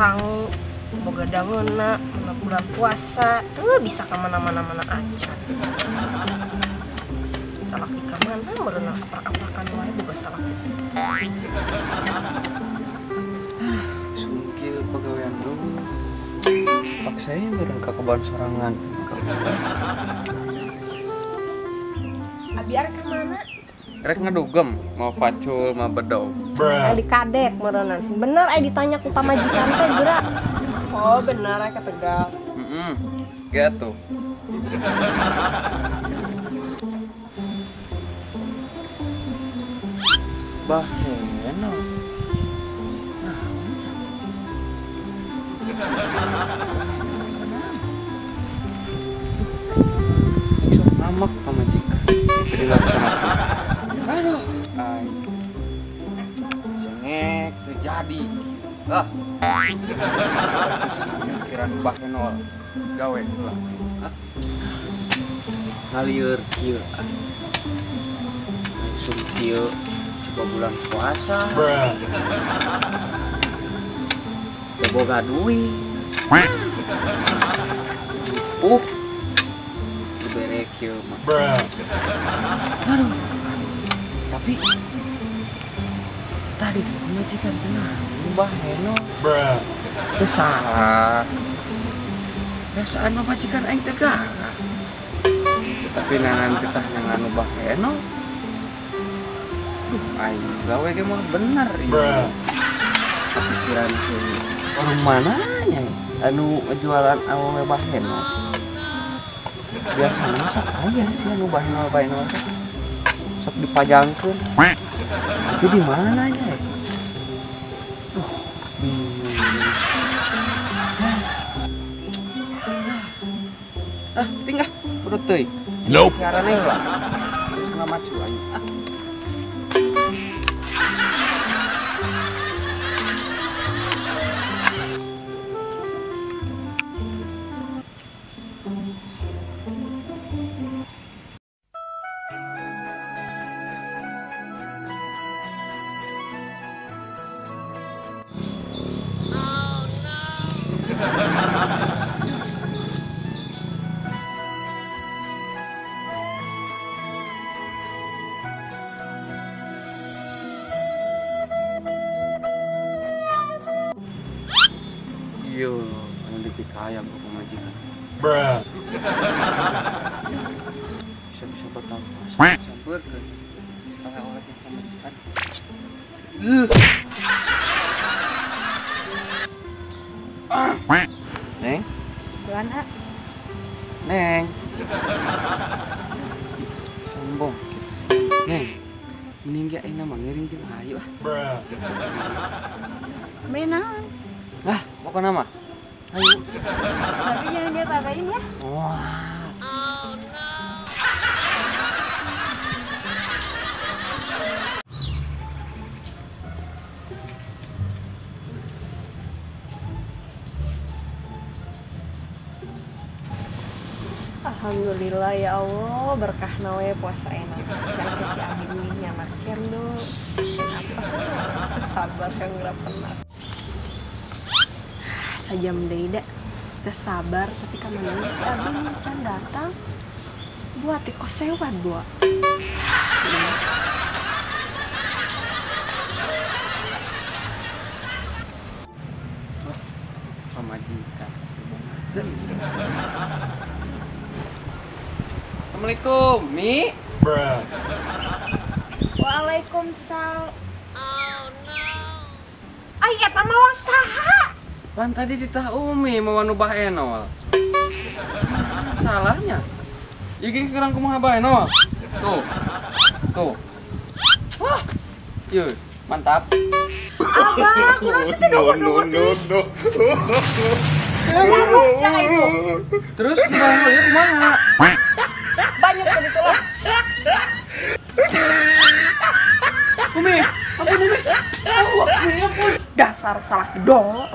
sangu boga dangeuna mana bulan puasa bisa ka mana-mana acan salah di kamana merenang aprak-aprakan wae boga salah sungkil pegawaian dulu paksa ya meureun ka kebon sorangan abi arek ka mana rek ngadugem mau pacul mau bedog di kadek merenang sih bener ditanya ku pamajikan teh geura oh bener ka Tegal gitu baheno sok amak pamajikan dilaksanakan aduh cengek terjadi pikiran baheno gawe lah ngalieur kieu langsung kieu coba bulan puasa boga duit dibere kieu mah aduh tapi tadi tuh majikan tenang ubah heno itu salah perasaan majikan aing tegak tapi nangan kita nangan ubah heno aing gawe ge mah bener ieu kepikiran sih orang mananya anu jualan awewe baheno biasanya sok aya sih anu baheno sok dipajangkeun tapi di mana ya tinggal urut teuy nope siarannya lah terus ngamacu aja yo anu dipikayang ku pamajikan bisa betah sampeurkeun salah oleh pamajikan Neng bulan Neng sombong Neng mending ge ayeuna mah ngeuring jeung hayu menaon pokoknya mah ayo tapi jangan dia babain ya wah alhamdulillah ya Allah berkah nawe puasa enak jangan si abi duitnya macem dong apa sabar yang nggak pernah sajam deui da kita sabar tapi ka mana si abi can datang buat di kos sewa dua pamajikan Assalamualaikum Mi Waalaikumsalam oh no ay eta mah saha kan tadi ditah Umi mau nubah enol salahnya iki kurang kumaha bae enol tuh wah yuk mantap abah kurang sih tidak no itu terus dibayarnya kumaha banyak begitu lah Umi ampun dasar salah dong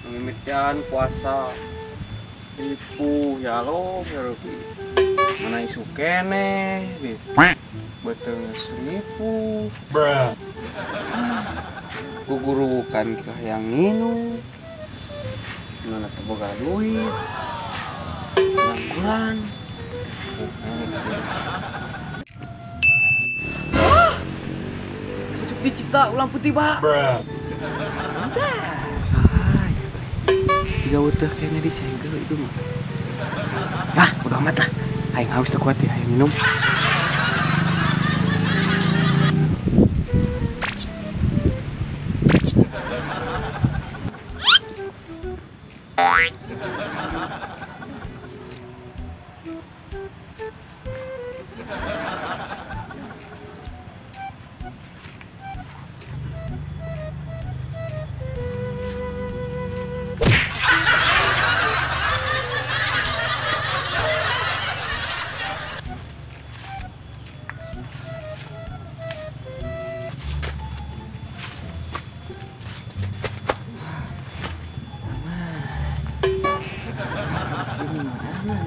mimitian puasa tipu ya lo Mana isu kene betul seribu gugurukan kah yang minum mana terboga duit pengangguran pucuk dicipta ulang putih pak tiga utuh kayaknya disegel itu mah. Nah, udah amat lah. Aing haus teu kuat ya, aing minum.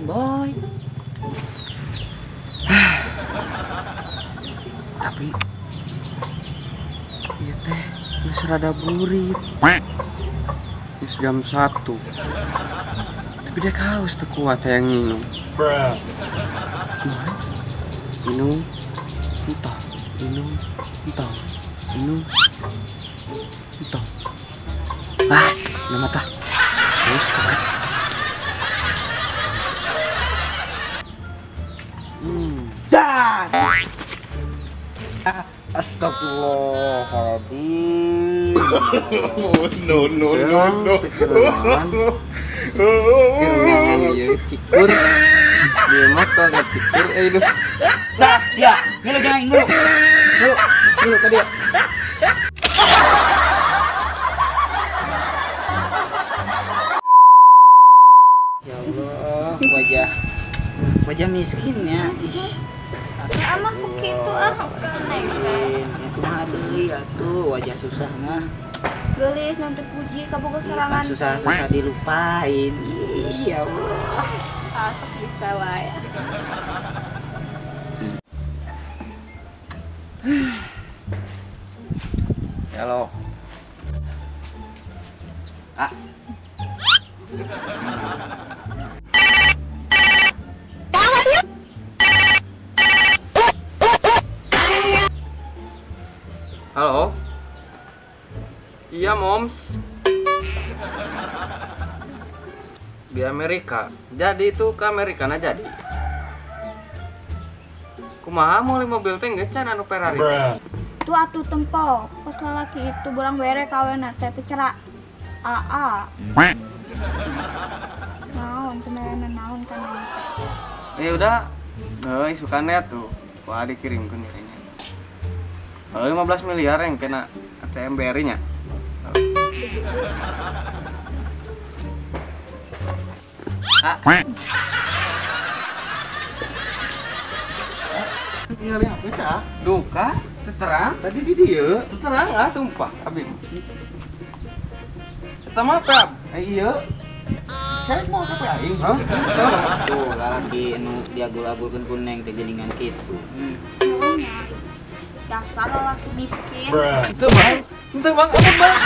Boy. Tapi iya teh geus rada burit. Geus jam 1. Tapi dia haus teu kuat yang minum. Minum. Entah. Minum. Entah. Minum. Entah. Ah, udah mata. Terus kuat. Dan astagfirullahaladzim. No. Kerenangan dia cikur. Dia mata gak cikur. Aduh. Dah, siap. Ngilu jangan ngilu. Ngilu ke dia. Ya Allah, wajah miskinnya. Amang segitu neng. Itu mah deui atuh wajah susah mah. Gelis nanti puji kaboga serangan. Susah dilupain. Ih, ya Allah. Asok bisa wae. Halo. Ah. Halo. Iya, Moms. Di Amerika. Jadi itu ke Amerika na jadi. Kumaha meuli mobil teh geus can anu Ferrari. Itu atuh tempo, pas lalaki itu burang bere kawena teh teh cerak AA. Naon temenan naon kan. Ya udah. Euy sukannya tuh. Wah dikirimkeun kayaknya. 15 miliar yang kena ATM BRI-nya. Ningali apa tah? Duka, terang. Tadi di dieu. Terang ah sumpah, Abi. Eta mah Pep. Iya. Saya mau apa aing, ha? Tuh, lalaki nu diagul-agulkeun ku neng teh geuningan kitu. Dasar lelaki miskin. Itu bang, apa bang?